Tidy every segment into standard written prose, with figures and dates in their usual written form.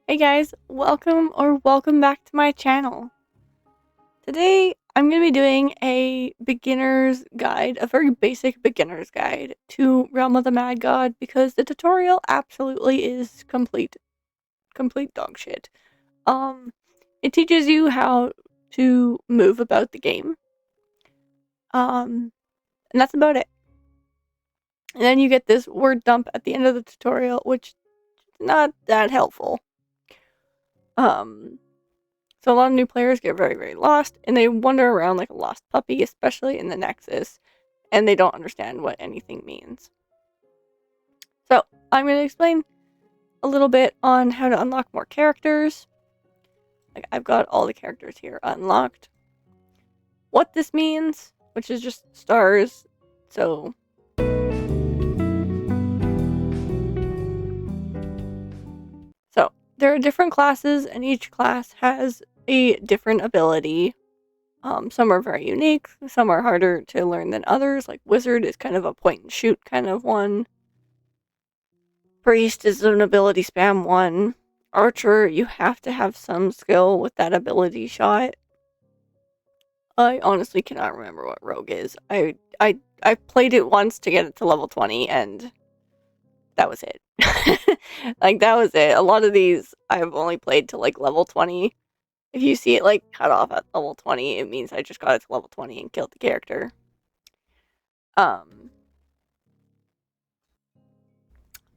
Hey guys, welcome back to my channel. Today I'm going to be doing a beginner's guide, a very basic beginner's guide to Realm of the Mad God because the tutorial absolutely is complete dog shit. It teaches you how to move about the game. And that's about it. And then you get this word dump at the end of the tutorial, which is not that helpful. So a lot of new players get very, very lost, and they wander around like a lost puppy, especially in the Nexus, and they don't understand what anything means. So I'm going to explain a little bit on how to unlock more characters. Like, I've got all the characters here unlocked. What this means, which is just stars. So there are different classes, and each class has a different ability. Some are very unique, some are harder to learn than others, like Wizard is kind of a point and shoot kind of one. Priest is an ability spam one. Archer, you have to have some skill with that ability shot. I honestly cannot remember what Rogue is. I played it once to get it to level 20 and that was it. Like, that was it. A lot of these I've only played to like level 20. If you see it like cut off at level 20, it means I just got it to level 20 and killed the character.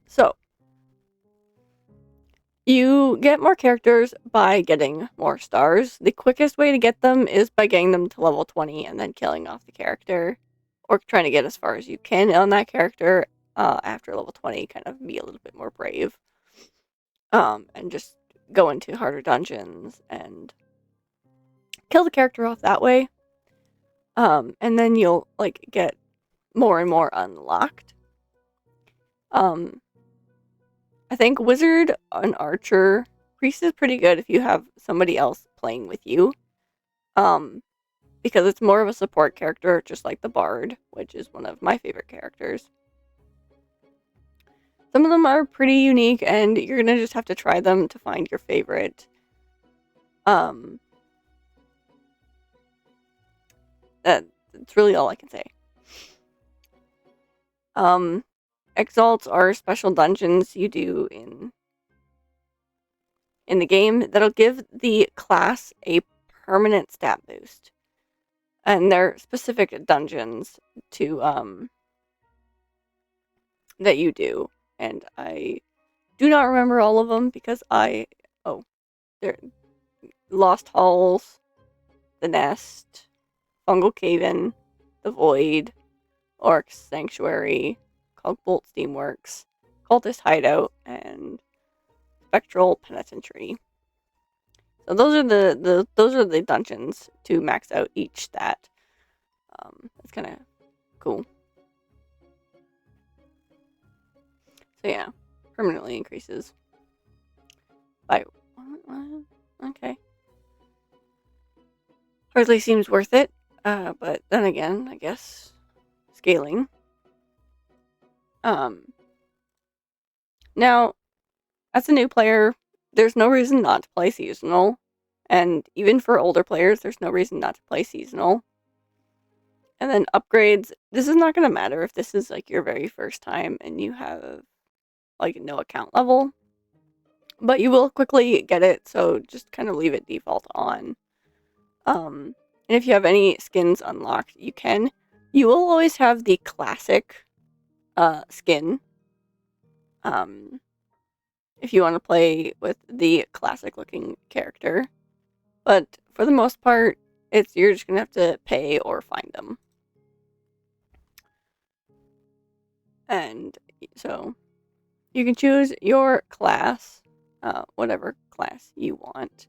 So you get more characters by getting more stars. The quickest way to get them is by getting them to level 20 and then killing off the character, or trying to get as far as you can on that character after level 20. Kind of be a little bit more brave, and just go into harder dungeons and kill the character off that way. And then you'll like get more and more unlocked. I think Wizard and Archer, Priest is pretty good if you have somebody else playing with you. Because it's more of a support character, just like the Bard, which is one of my favorite characters. Some of them are pretty unique, and you're gonna just have to try them to find your favorite. That's really all I can say. Exalts are special dungeons you do in the game that'll give the class a permanent stat boost. And they're specific dungeons to that you do. And I do not remember all of them because they're Lost Halls, the Nest, Fungal Cave-In, the Void, Orc Sanctuary, called Bolt Steamworks, Cultist Hideout, and Spectral Penitentiary. So those are the dungeons to max out each stat. It's kind of cool. So yeah, permanently increases by okay. Hardly seems worth it, but then again, I guess scaling. Now, as a new player, there's no reason not to play seasonal, and even for older players, there's no reason not to play seasonal. And then upgrades, this is not going to matter if this is like your very first time and you have like no account level, but you will quickly get it, so just kind of leave it default on. And if you have any skins unlocked, you will always have the classic skin. If you want to play with the classic looking character, but for the most part, you're just gonna have to pay or find them. And so you can choose your class, whatever class you want.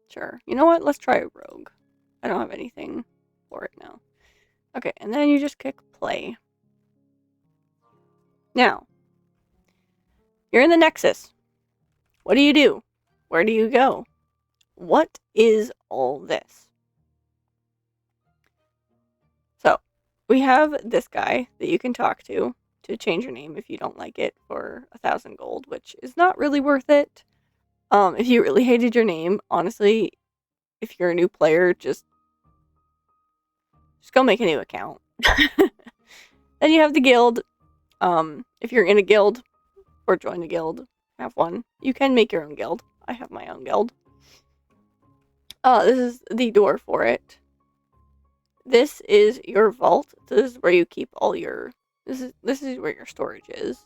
Sure. You know what? Let's try Rogue. I don't have anything for it now. Okay, and then you just click play. Now, you're in the Nexus. What do you do? Where do you go? What is all this? So, we have this guy that you can talk to change your name if you don't like it for 1,000 gold, which is not really worth it. If you really hated your name, honestly, if you're a new player, just go make a new account. Then you have the guild. If you're in a guild or join a guild, have one. You can make your own guild. I have my own guild. This is the door for it. This is your vault. This is where you keep all your. This is where your storage is.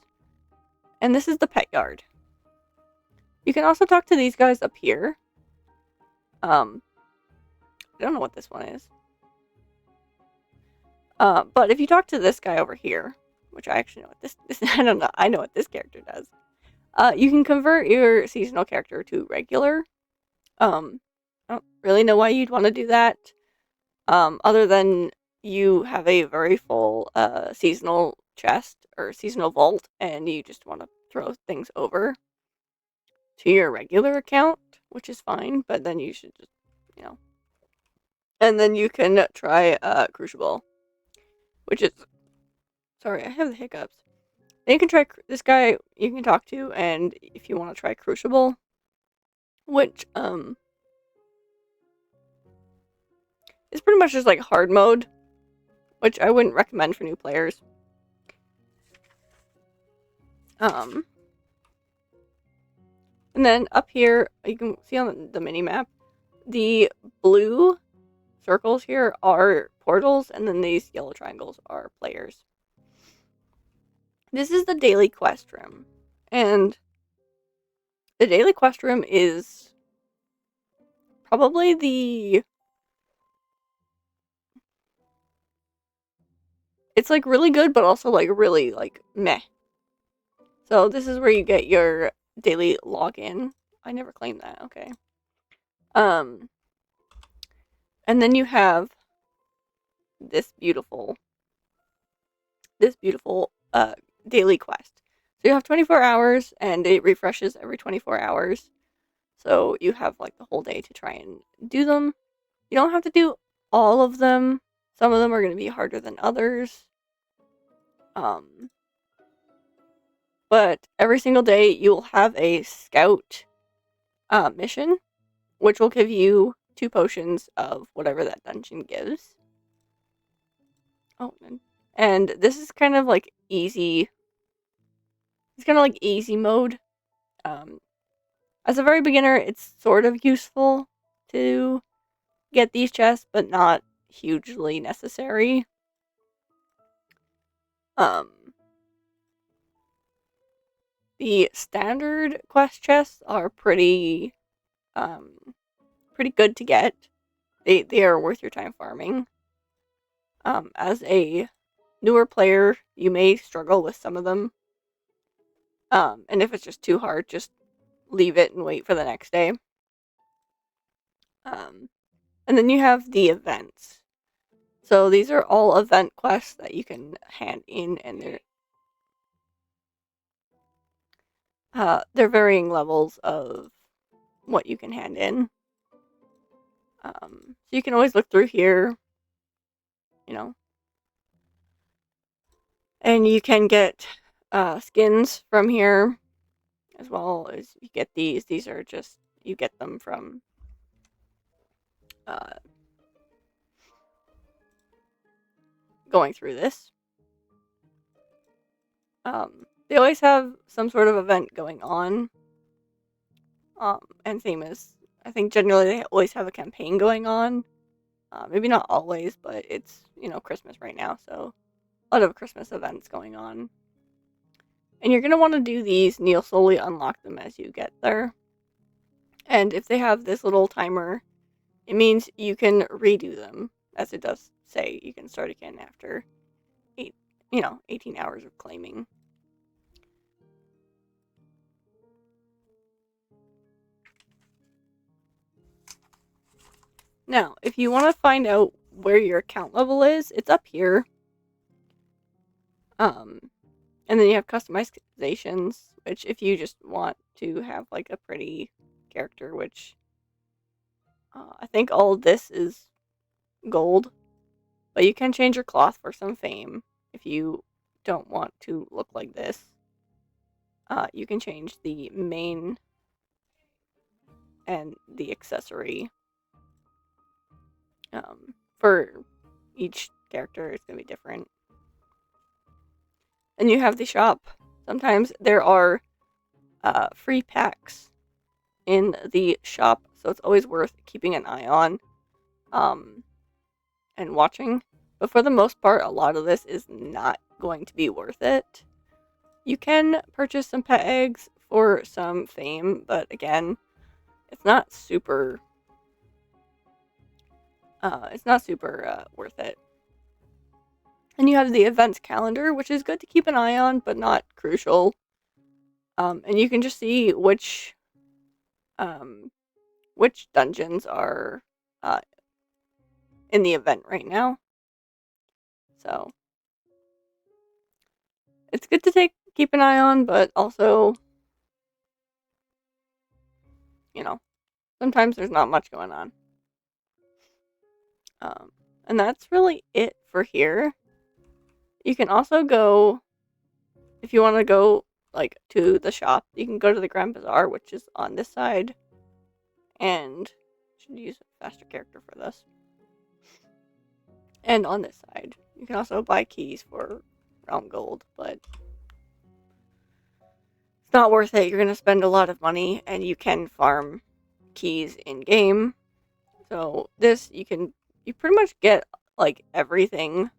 And this is the pet yard. You can also talk to these guys up here. I don't know what this one is. But if you talk to this guy over here, which I actually know what this I don't know. I know what this character does. You can convert your seasonal character to regular. I don't really know why you'd want to do that. Other than you have a very full seasonal chest or seasonal vault, and you just want to throw things over to your regular account, which is fine. But then you should just, and then you can try Crucible, which is, sorry, I have the hiccups. Then you can try this guy. You can talk to, and if you want to try Crucible, which is pretty much just like hard mode, which I wouldn't recommend for new players. And then up here, you can see on the mini map, the blue circles here are portals, and then these yellow triangles are players. This is the daily quest room, and the daily quest room is probably the... It's like really good, but also like really like meh. So this is where you get your daily login. I never claimed that. Okay. And then you have this beautiful daily quest. So you have 24 hours, and it refreshes every 24 hours. So you have like the whole day to try and do them. You don't have to do all of them. Some of them are going to be harder than others. But every single day you'll have a scout mission, which will give you 2 potions of whatever that dungeon gives. Oh, and this is kind of like easy. It's kind of like easy mode. As a very beginner, it's sort of useful to get these chests, but not hugely necessary. The standard quest chests are pretty good to get. They are worth your time farming. As a newer player, you may struggle with some of them. And if it's just too hard, just leave it and wait for the next day. And then you have the events. So these are all event quests that you can hand in, and they're varying levels of what you can hand in. So you can always look through here, and you can get skins from here, as well as you get these. These are just, you get them from going through this. They always have some sort of event going on. And same as, I think generally they always have a campaign going on. Maybe not always, but it's, Christmas right now, so a lot of Christmas events going on. And you're going to want to do these, and you'll slowly unlock them as you get there. And if they have this little timer, it means you can redo them, as it does say you can start again after 18 hours of claiming. Now, if you want to find out where your account level is, it's up here. And then you have customizations, which if you just want to have like a pretty character, which I think all of this is gold. But you can change your cloth for some fame if you don't want to look like this. You can change the main and the accessory. For each character, it's going to be different. And you have the shop. Sometimes there are free packs in the shop, so it's always worth keeping an eye on and watching. But for the most part, a lot of this is not going to be worth it. You can purchase some pet eggs for some fame, but again, it's not super worth it. And you have the events calendar, which is good to keep an eye on, but not crucial. And you can just see which dungeons are in the event right now. So it's good to keep an eye on, but also, sometimes there's not much going on. And that's really it for here. You can also go, if you want to go to the shop, you can go to the Grand Bazaar, which is on this side. And I should use a faster character for this. And on this side, you can also buy keys for Realm Gold, but it's not worth it. You're going to spend a lot of money, and you can farm keys in game. So this, you pretty much get everything,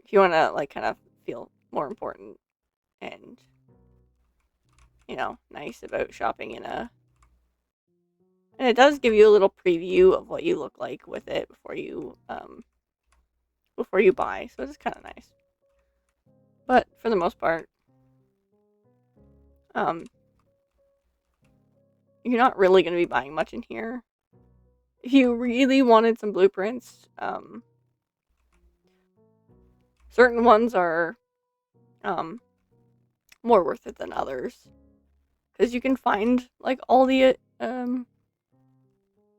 if you want to kind of feel more important and nice about shopping and it does give you a little preview of what you look like with it before you buy, so it's kind of nice. But for the most part, you're not really going to be buying much in here. If you really wanted some blueprints, certain ones are more worth it than others, because you can find all the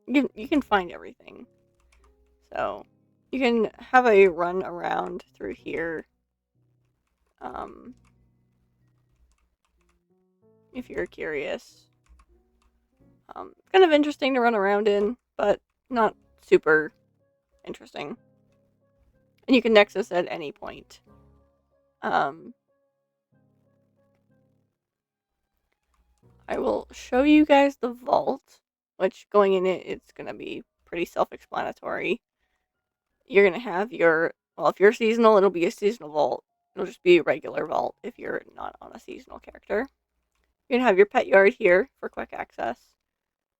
you can find everything. So you can have a run around through here if you're curious. It's kind of interesting to run around in, but not super interesting. And you can nexus at any point. I will show you guys the vault, which going in it's going to be pretty self-explanatory. You're going to have if you're seasonal, it'll be a seasonal vault. It'll just be a regular vault if you're not on a seasonal character. You're going to have your pet yard here for quick access.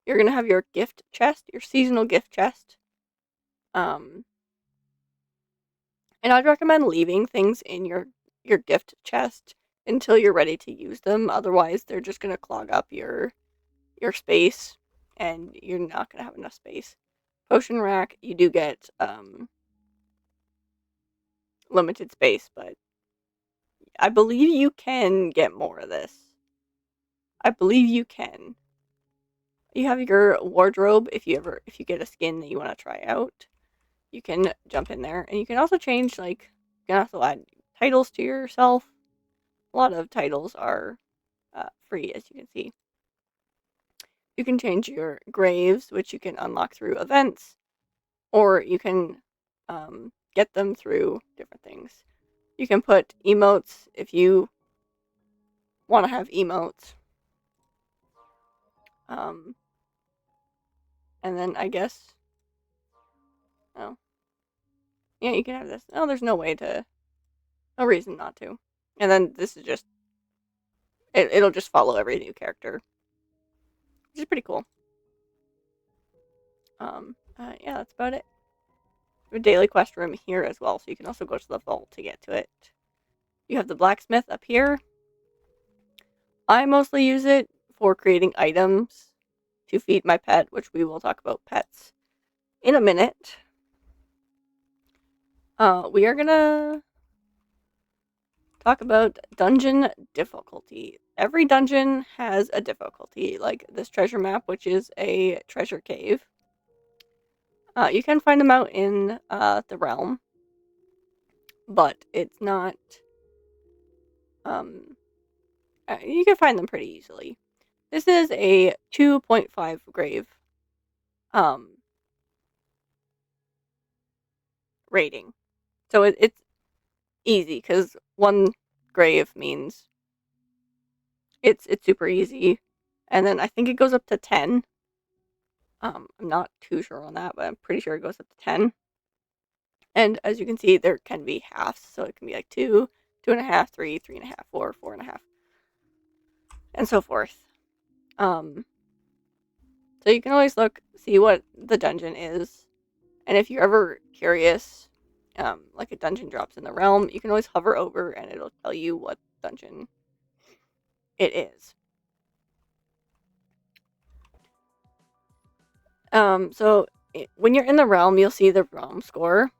You're going to have your gift chest, your seasonal gift chest. And I'd recommend leaving things in your gift chest until you're ready to use them. Otherwise, they're just going to clog up your space, and you're not going to have enough space. Potion rack, you do get limited space, but I believe you can get more of this. I believe you can. You have your wardrobe. If you get a skin that you want to try out, you can jump in there, and you can also change you can also add titles to yourself. A lot of titles are free, as you can see. You can change your graves, which you can unlock through events, or you can get them through different things. You can put emotes if you want to have emotes. And then I guess, oh, yeah, you can have this. Oh, there's no reason not to. And then this is just, it'll just follow every new character, which is pretty cool. Yeah, that's about it. We have a daily quest room here as well, so you can also go to the vault to get to it. You have the blacksmith up here. I mostly use it for creating items to feed my pet, which we will talk about pets in a minute. We are gonna talk about dungeon difficulty. Every dungeon has a difficulty, like this treasure map, which is a treasure cave. You can find them out in the realm, but it's not. You can find them pretty easily. This is a 2.5 grave um, rating, so it's easy because one grave means it's super easy, and then I think it goes up to 10. I'm not too sure on that, but I'm pretty sure it goes up to 10. And as you can see, there can be halves, so it can be like 2, 2.5, 3, 3.5, 4, 4.5, and so forth. So you can always see what the dungeon is, and if you're ever curious, like a dungeon drops in the realm, you can always hover over, and it'll tell you what dungeon it is. So when you're in the realm, you'll see the realm score,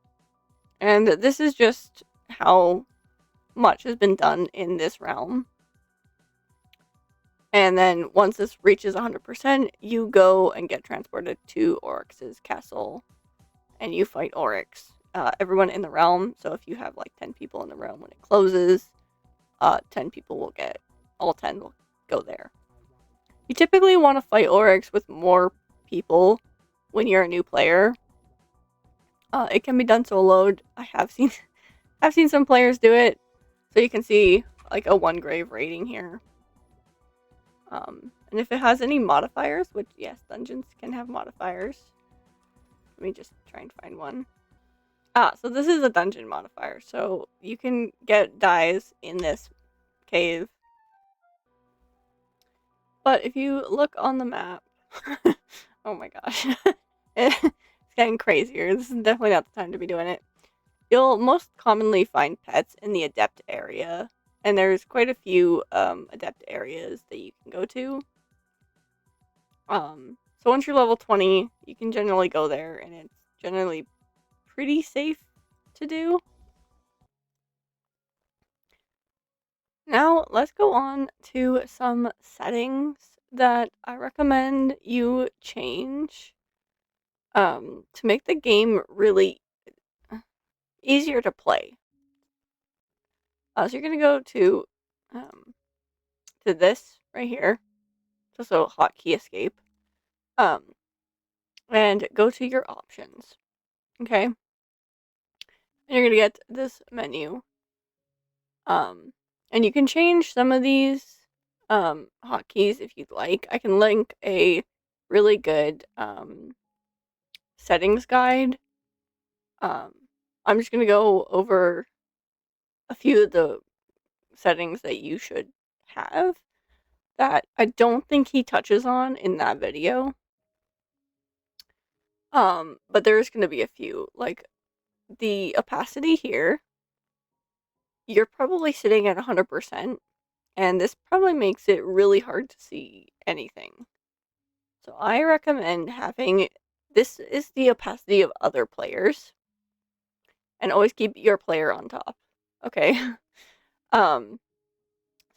and this is just how much has been done in this realm. And then once this reaches 100%, you go and get transported to Oryx's castle, and you fight Oryx. Everyone in the realm, so if you have like 10 people in the realm when it closes, 10 people will all 10 will go there. You typically want to fight Oryx with more people when you're a new player. It can be done soloed. I've seen some players do it, so you can see like a 1 grave rating here. And if it has any modifiers, which yes, dungeons can have modifiers. Let me just try and find one. So this is a dungeon modifier, so you can get dyes in this cave. But if you look on the map, oh my gosh, it's getting crazier. This is definitely not the time to be doing it. You'll most commonly find pets in the adept area, and there's quite a few adept areas that you can go to. So once you're level 20, you can generally go there, and it's generally pretty safe to do. Now, let's go on to some settings that I recommend you change to make the game really easier to play. So you're going to go to this right here, so hotkey escape, and go to your options, okay? And you're going to get this menu, and you can change some of these hotkeys if you'd like. I can link a really good settings guide. I'm just going to go over a few of the settings that you should have that I don't think he touches on in that video. But there's going to be a few, like the opacity here. You're probably sitting at 100%, and this probably makes it really hard to see anything. So I recommend having, this is the opacity of other players, and always keep your player on top. Okay. So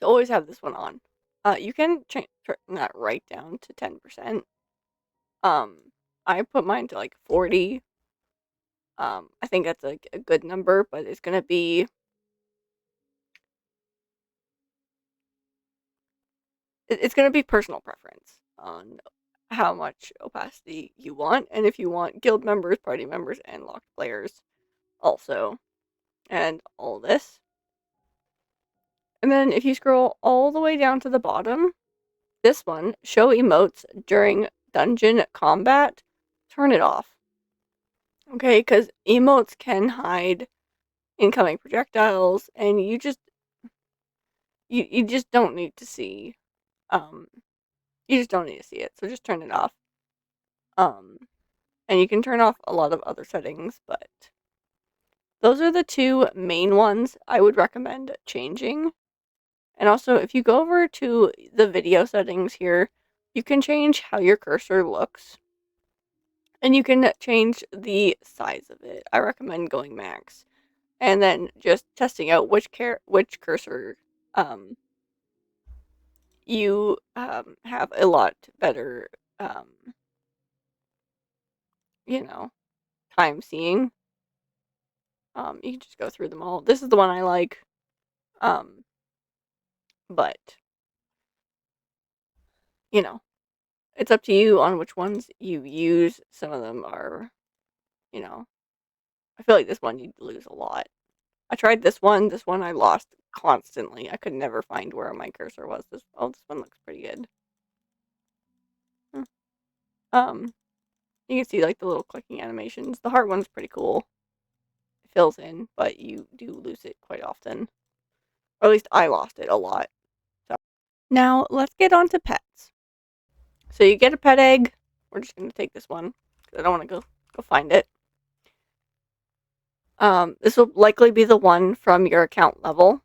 always have this one on. You can turn that right down to 10%. I put mine to like 40. I think that's like a good number, but it's gonna be personal preference on how much opacity you want, and if you want guild members, party members, and locked players also, and all this. And then if you scroll all the way down to the bottom, this one, show emotes during dungeon combat, turn it off. Okay, because emotes can hide incoming projectiles, and you just don't need to see you just don't need to see it, so just turn it off. And you can turn off a lot of other settings, but those are the two main ones I would recommend changing. And also, if you go over to the video settings here, you can change how your cursor looks, and you can change the size of it. I recommend going max, and then just testing out which cursor you have a lot better, you know, time seeing. You can just go through them all. This is the one I like. But, you know, it's up to you on which ones you use. Some of them are, you know, I feel like this one you'd lose a lot. I tried this one. This one I lost constantly. I could never find where my cursor was. This one looks pretty good. You can see like the little clicking animations. The heart one's pretty cool. It fills in, but you do lose it quite often. Or at least I lost it a lot. So now let's get on to pets. So you get a pet egg. We're just gonna take this one because I don't want to go find it. This will likely be the one from your account level.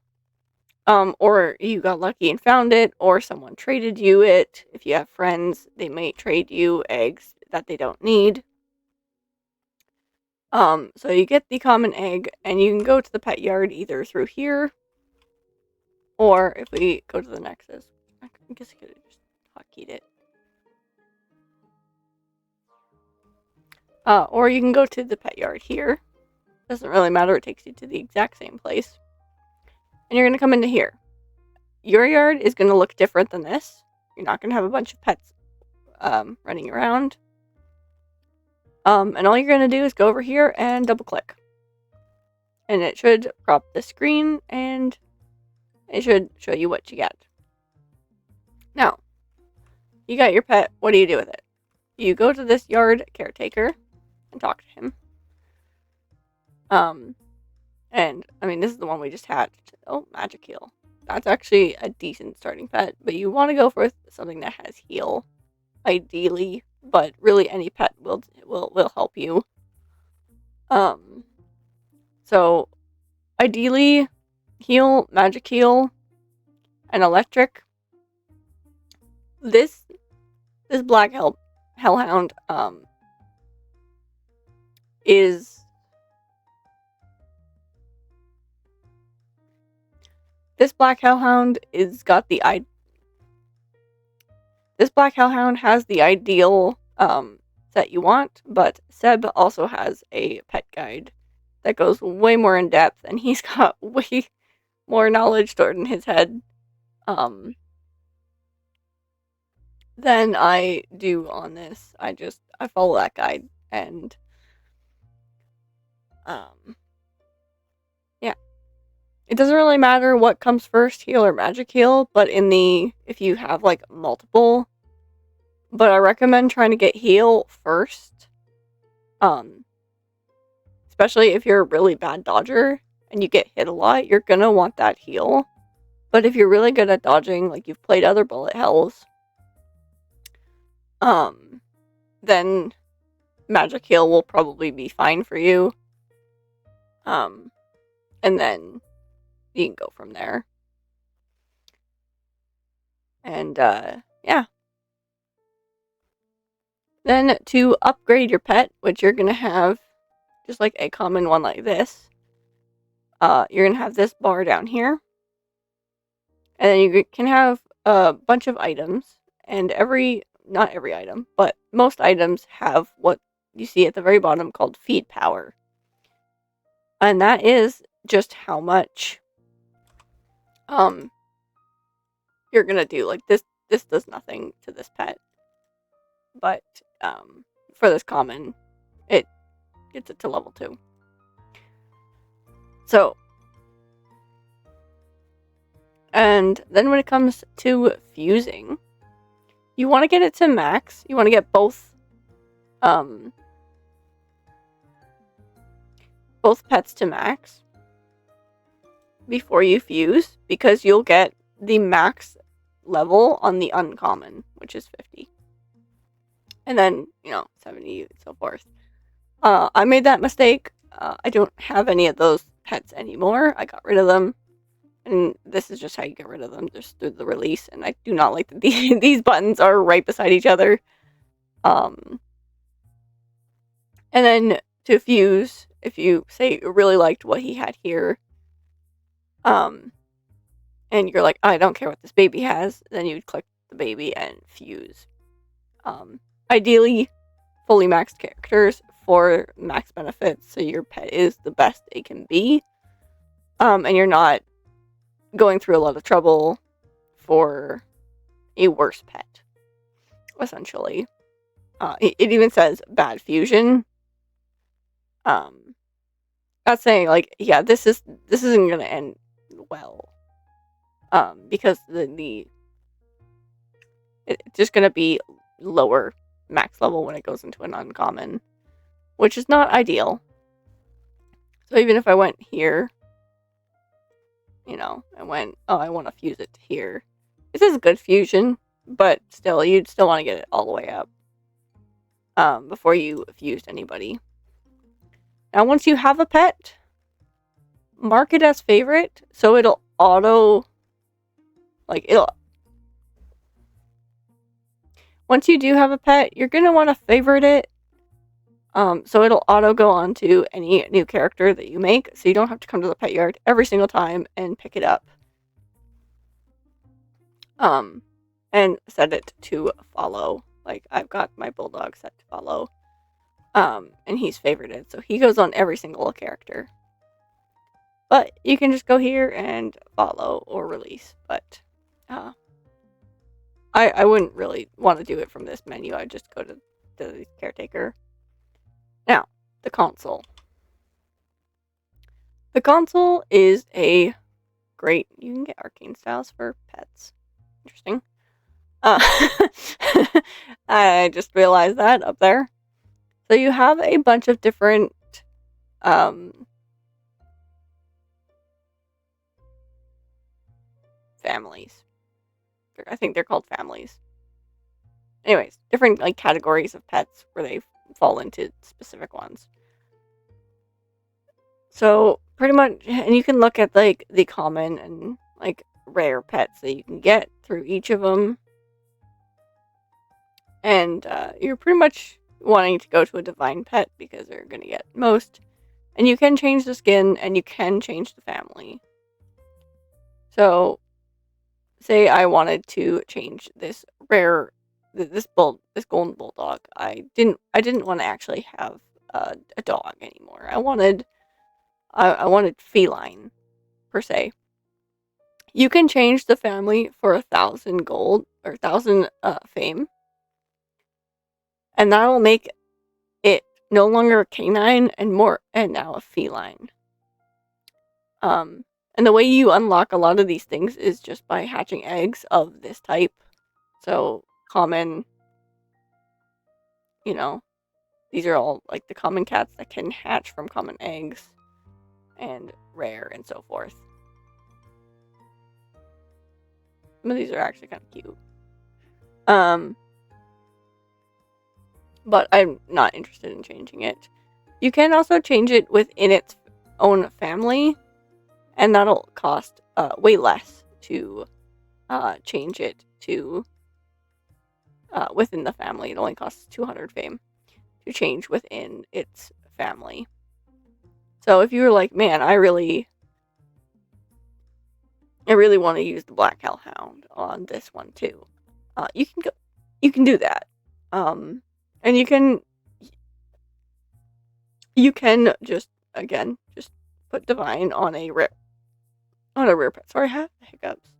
Or you got lucky and found it, or someone traded you it. If you have friends, they may trade you eggs that they don't need. So you get the common egg, and you can go to the pet yard either through here, or if we go to the Nexus, I guess I could have just hotkeyed it. Or you can go to the pet yard here. Doesn't really matter, it takes you to the exact same place. And you're going to come into here. Your yard is going to look different than this. You're not going to have a bunch of pets running around. And all you're going to do is go over here and double click. And it should crop the screen and it should show you what you get. Now, you got your pet. What do you do with it? You go to this yard caretaker and talk to him. And I mean, this is the one we just hatched. Oh, magic heal. That's actually a decent starting pet, but you want to go for something that has heal, ideally. But really, any pet will help you. So ideally, heal, magic heal, and electric. This black hellhound is. This black hellhound has the ideal set you want, but Seb also has a pet guide that goes way more in depth, and he's got way more knowledge stored in his head than I do on this. I follow that guide, and yeah. It doesn't really matter what comes first, heal or magic heal, but if you have like multiple, but I recommend trying to get heal first. Especially if you're a really bad dodger and you get hit a lot, you're gonna want that heal. But if you're really good at dodging, like you've played other bullet hells, then magic heal will probably be fine for you. And then you can go from there. And, yeah. Then to upgrade your pet, which you're going to have just like a common one like this, you're going to have this bar down here. And then you can have a bunch of items. And not every item, but most items have what you see at the very bottom called feed power. And that is just how much you're gonna do. Like this does nothing to this pet, but for this common, it gets it to level 2. So, and then when it comes to fusing, you want to get it to max. You want to get both pets to max before you fuse, because you'll get the max level on the uncommon, which is 50. And then, 70 and so forth. I made that mistake. I don't have any of those pets anymore. I got rid of them. And this is just how you get rid of them, just through the release. And I do not like that these buttons are right beside each other. And then to fuse, if you say you really liked what he had here, and you're like, I don't care what this baby has, then you'd click the baby and fuse. Ideally, fully maxed characters for max benefits, so your pet is the best it can be, and you're not going through a lot of trouble for a worse pet, essentially. It even says bad fusion. Not saying like, yeah, this isn't gonna end well. Because it's just gonna be lower max level when it goes into an uncommon, which is not ideal. So even if I went here, I went, oh, I want to fuse it to here. This is good fusion, but still, you'd still want to get it all the way up before you fused anybody. Now, once you have a pet, mark it as favorite, so it'll auto, once you do have a pet, you're going to want to favorite it, so it'll auto go on to any new character that you make, so you don't have to come to the pet yard every single time and pick it up. And set it to follow. Like, I've got my bulldog set to follow. And he's favorited, so he goes on every single character. But you can just go here and follow or release, but I wouldn't really want to do it from this menu. I'd just go to the caretaker. Now, the console. The console is a great... You can get arcane styles for pets. Interesting. I just realized that up there. So you have a bunch of different families. I think they're called families. Anyways, different like categories of pets where they fall into specific ones. So pretty much, and you can look at like the common and like rare pets that you can get through each of them. And you're pretty much wanting to go to a divine pet because they're going to get most. And you can change the skin and you can change the family. So say I wanted to change this rare, this golden bulldog. I didn't want to actually have a dog anymore. I wanted feline, per se. You can change the family for 1,000 gold or 1,000 fame, and that will make it no longer a canine and now a feline. And the way you unlock a lot of these things is just by hatching eggs of this type. So common, these are all like the common cats that can hatch from common eggs, and rare and so forth. Some of these are actually kind of cute. But I'm not interested in changing it. You can also change it within its own family, and that'll cost way less to change it to within the family. It only costs 200 fame to change within its family. So if you were like, man, I really want to use the Black Hellhound on this one too, you can do that. And you can just put divine on a rare pet. Sorry, I have the hiccups.